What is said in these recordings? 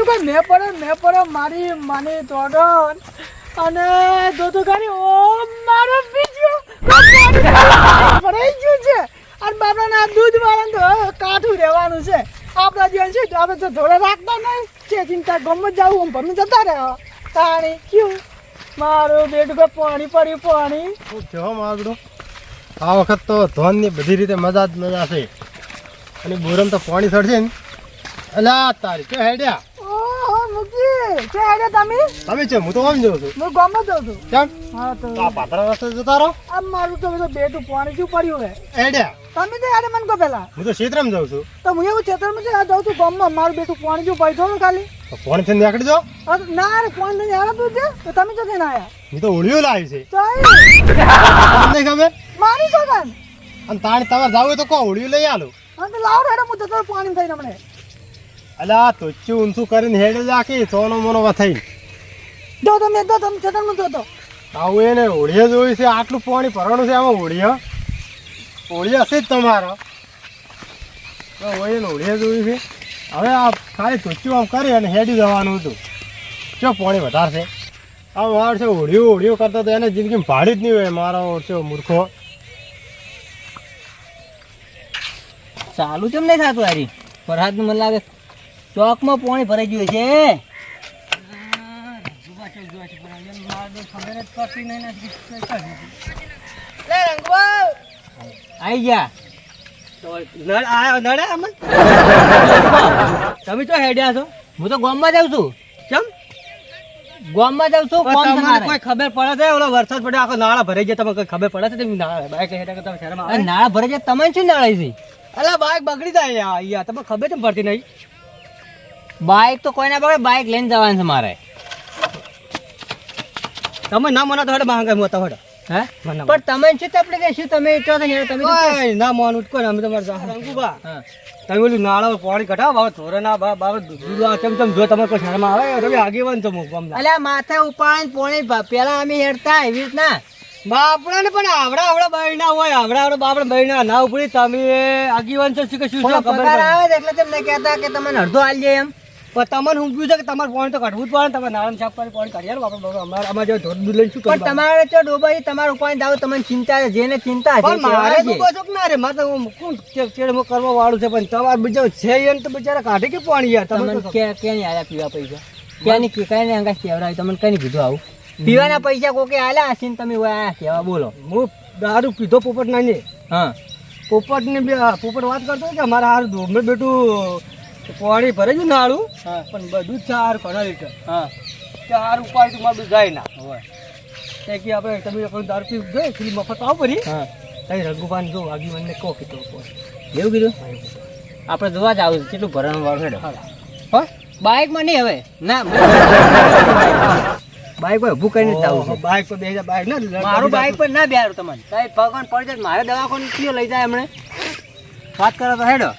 કોઈ મેં પડે મારી માની તોડન અને દોતો ગાડી ઓ મારો બીજો ભરાઈ ગયું છે અને બાબાના દૂધ વાળા તો કાઠું રહેવાનું છે આપણા જીવન છે આપણે તો થોડે રાખતા નહીં છે ચિંતા ગમત જાવું આમ ભરને જતા રહે તાણી ક્યું મારું બેટું કે પાણી પડ્યું પાણી જો માગડો આ વખત તો ધોનની બધી રીતે મજા જ મજા છે અને બોરમ તો પાણી ચડશે ને અલા તારી કે હેડ્યા ઓહો મુકી કે હેડે તમે છે હું તો આમ જઉં છું હું ગામમાં જાઉં છું કેમ હા તો આ પાતળા રસ્તે જતા રહો આ મારું તો બધું બેટું પાણી શું પડ્યું હે હેડ્યા તમે તો યાર મને કહો પેલા હું તો ક્ષેત્રમાં જાઉં છું તો હું એવું ખેતરમાં છે જાઉં છું ગામમાં મારું બેટું પાણી શું પડ્યું ને ખાલી તો પાણી થી નીકળી જાઓ ના રે પાણી નહીં આવ્યા તું છે તો તમે તો થઈને આવ્યા હું તો ઓળિયું લાવી છે ચાલ તમને ખબર મારી શકન અને તાણી તમારે જાવ તો કો ઓળિયું લઈ આલો હા તો લાવ રે હું તો પાણી થઈને હમણે અલા તો ઊંચું કરીને હેડે રાખી સોનો મોનો વથાઈ જો તમે ખેતરમાં જો આવું એને ઓળિયા જોયું છે આટલું પાણી ભરવાનું છે આમાં ઓળિયા હશે જ તમારો ઓળિયા જોયું છે હવે આ ખાલી ધોચ્યું આમ કરી અને હેડી જવાનું હતું ચો પાણી વધારશે આ મારો છે ઓળિયું કરતો તો એને જિંદગીમાં ભાડી જ નહીં હોય મારો છે મૂર્ખો ચાલુ કેમ નહીં થતું હારી ફરહાદનું મને લાગે ચોકમાં પાણી ભરાઈ ગયું છે આઈ ગયા તમે તો હેડ્યા છો હું તો ગામમાં જાઉં છું કેમ ગામમાં જાઉં છું કોઈ ખબર પડે છે ઓલો વરસાદ પડ્યો આખો નાળા ભરાઈ જાય તમને કોઈ ખબર પડે છે તમે નાળા ભરાઈ જાય તમે શું નાળાઈ છે અલા બાઈક બગડી જાય યાર તમને ખબર કેમ પડતી નહીં બાઈક તો કોઈ ના બગડે બાઈક લઈને જવાનું છે મારે તમે ના મને તો હડે માંગે હું તો હડે હે પણ તમે શું તપડી દે શું તમે કહો છો તમે ના માનું કોઈ અમે તમારે રંગુબા તમે બોલું નાળા પાણી કઢાવ બાબા થોરે ના બાબા ચમચમ જો તમારે કોઈ શરમ આવે રવિ આગેવાન તો અલ્યા માથે ઉપાડીને પોણી પેલા અમે હેડતા એવી રીતના બાપડા ને પણ આવડા બહેના હોય આવડા બાપડા બહેના ના ઉપડી તમે આગેવાન છો શું શું ખબર આવે એટલે તમને કહેતા કે તમને અડધો આલી જાય એમ પણ તમને હું કહ્યું છે કે તમારે પાણી તો કાઢવું જ પડે તમારે નારાયણ સાહેબ પાણી કાઢી અમારે જો ધોર દૂધ લઈને શું પણ તમારે તો ડોબાઈ તમારું પાણી દાવ તમને ચિંતા જેને ચિંતા છે મારે ડૂબો છો ના રે મારે કોણ ચેડમો કરવા વાળું છે પણ તમારે બીજો છે એમ તો બિચારા કાઢે કે પાણી યાર તમને ક્યાં આલ્યા પીવા પૈસા ક્યાંની કઈ અંગા કેવડાવી તમને કઈ નહીં કીધું આવું પીવાના પૈસા કોકે આલ્યા હશે ને તમે કેવા બોલો હું દારૂ પીધો પોપટ ના ને હા પોપટ ને પોપટ વાત કરતો કે અમારા હારું મેં બેટું પાણી ભરે છે નાળું પણ બધું ચાર ઘણા લીટર હા ચાર ઉપાડી મારું જાય ના હોય તે કે આપણે તમે દારૂ પી જોઈએ ફ્રી મફત આવો પડી હા તઈ રઘુભાન જો આગી મને કહો કીધું એવું કીધું આપણે જોવા જ આવું કેટલું ભરવાનું વાળું હેડો હા બાઇકમાં નહીં હવે ના બાઇક પર ઊભું કરીને જાવું છે બાઇક પર બે બાઇક ના મારું બાઇક પર ના બેહારું તમને સાહેબ ભગવાન પડી જાય મારે દવાખાને કયો લઈ જાય હમણે વાત કરો તો હેડો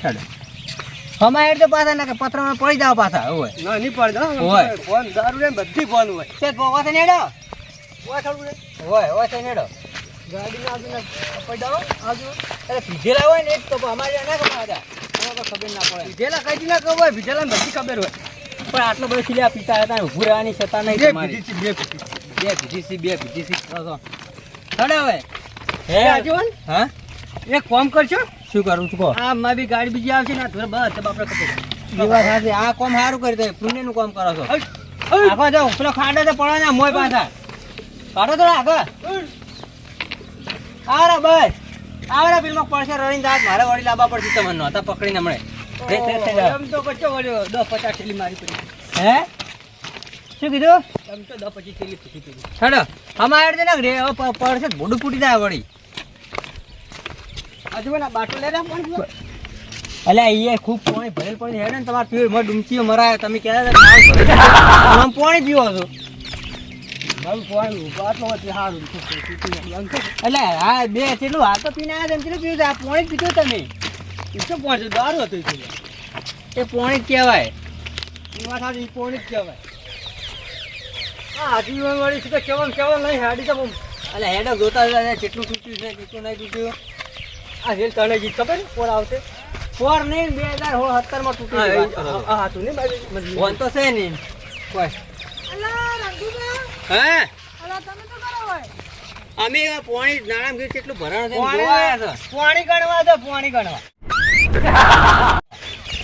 હમણાં હેડ તો પાછા ના કે પત્રમાં પડી જાવ પાછા હોય ના નહીં પડી જાવ હોય ફોન દારૂ ને બધી ફોન હોય તે પોવા થઈને હેડો હોય થઈને હેડો ગાડી ના પડી જાવ આજુ અરે પીધેલા હોય ને તો અમારે ના ખબર ખબર ના પડે પીધેલા કઈ ના ખબર હોય પીધેલા બધી ખબર હોય પણ આટલો બધો ખીલ્યા પીતા હતા ઊભું રહેવાની છતાં નહીં તમારી બે પીધી હવે હે આજુન હા એક કામ કરશો શું કરું છું કહો આ માં બી ગાડી બીજી આવશે ને થોડા બસ આપણે કપે દીવા સાથે આ કામ સારું કરી દે પુણ્યનું કામ કરો છો આખો જાઓ પેલો ખાડે તો પડે ને મોય પાછા કાઢો તો આગળ આરા બસ આવરા બિલમાં પડશે રહીને જાત મારે વળી લાવવા પડશે તમને નહોતા પકડીને હમણે એમ તો બચ્ચો વળ્યો 10-50 થેલી મારી પડી હે શું કીધું તમે તો 10-25 થેલી પૂછી પડી છડો અમારે ને રે પડશે બોડું ફૂટી જાય વળી આજુ ના બાટલો લે રે પાણી અલ્યા એ ખૂબ પાણી ભરેલ પાણી હેડે ને તમારે પીવું માં ડુમચીઓ મરાય તમે કહેતા હતા પાણી પીવો છો એટલે હા બે કેટલું હાલ તો પીને આવ્યા કેટલું પીવું આ પાણી પીધું તમે શું પાણી દારૂ હતું એ પાણી જ કહેવાય એમાં સાથે પાણી જ કહેવાય હા આજીવન વાળી શું કેવલ નહીં હેડી તો એટલે હેડો જોતા કેટલું તૂટ્યું છે કેટલું નહીં તૂટ્યું આ રેલ તણે ગઈ ખબર કોણ આવશે ફોર નહીં 2017 માં તૂટી ગઈ વાત કરો છો. હા તું નહીં બાજુ ફોન તો છે નહીં કોઈ અલા રંગુબા હે અલા તમે તો કરો હોય અમે પાણી નાણાં ગીર કેટલું ભરાણ છે પાણી ગણવા દો પાણી ગણવા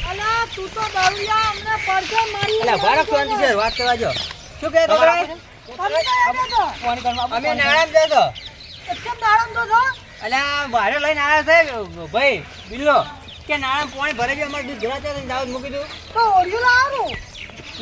અલા તું તો દારૂડિયા અમને પડશે મારી એટલે ભારત શાંતિ છે વાત કરવા જો શું કહે છોકરા તમે કયા છો પાણી ગણવા અમે નાણાં દે તો કેમ દારૂ તો છો અલ્યા ભાડે લઈને આવ્યા છે ભાઈ બિલ્લો કે નાણાં પાણી ભરે છે અમારે દૂધ ઘણા છે દાવત મૂકી દઉં તો ઓડિયો લાવવાનું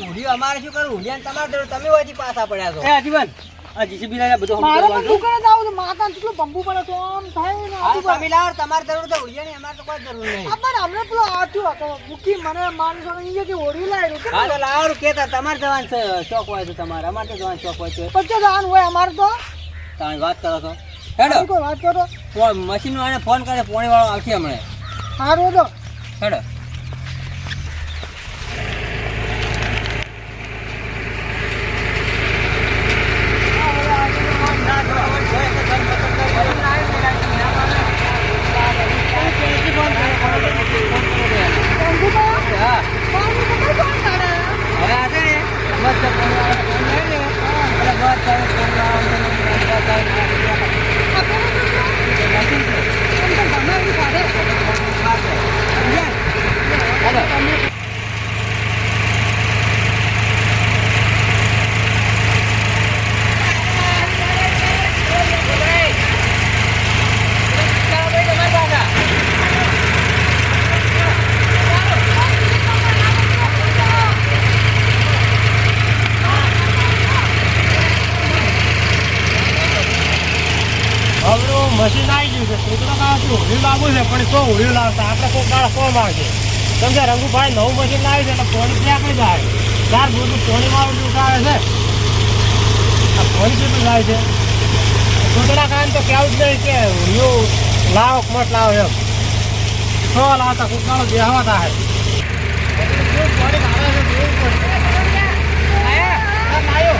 ઉડિયો અમારે શું કરું ઉડિયાને તમારે જરૂર તમે હોયથી પાછા પડ્યા છો એ જીવન આ જીસીબી લાવ્યા બધું મારે તો દુકાને જાવ તો માતા કેટલું બંબુ પડે તો આમ થાય ને આટલું બધું. તમે લાવો તમારે જરૂર છે ઉડિયાની અમારે તો કોઈ જરૂર નહીં આ પણ અમને પેલો આટ્યો હતો મૂકી મને માણસો અહીંયા કે ઓડિયો લાવ્યું હા તો લાવો કેતા તમારે જવાનું છે શોખ હોય તો તમારે અમારે તો જવાનું શોખ હોય છે પછી જવાનું હોય અમારે તો તમે વાત કરો છો હેડો કોઈ વાત કરો મશીન વાળાને ફોન કરે પાણી વાળો આવશે હમણાં સારું તો હેડો હા પાણી તો કઈ કોણ કાઢે? હવે આ છે ને મસ્ત પાણી વાળો ફોન લઈ લે એટલે બસ તમે ફોન લાવો આ પેલો તો જો, આમ તો ગમે એવું કાઢે. હમણાં મશીન આવી ગયું છે છોકરા કાંઈ હોળીયું લાવવું છે પણ તો હોળીયું લાવતા આપણે કોઈ દાડા કોમ આવશે કેમ કે રંગુભાઈ નવું મશીન લાવી છે એટલે પોણી ક્યાં કઈ જાય ચાર બધું પોણી વાળું ઉઠાવે છે આ પોણી કેટલું જાય છે છોકરા કાંઈ તો કેવું જ નહીં કે હોળીયું લાવો મત લાવો એમ છ લાવતા કુકડાળો બેહવા થાય પોણી આવે છે જોવું પડશે લાયો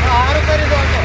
સારું કરી દો તો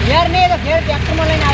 ઘેર નહીં તો ઘેર ટ્રેક્ટરમાં લઈને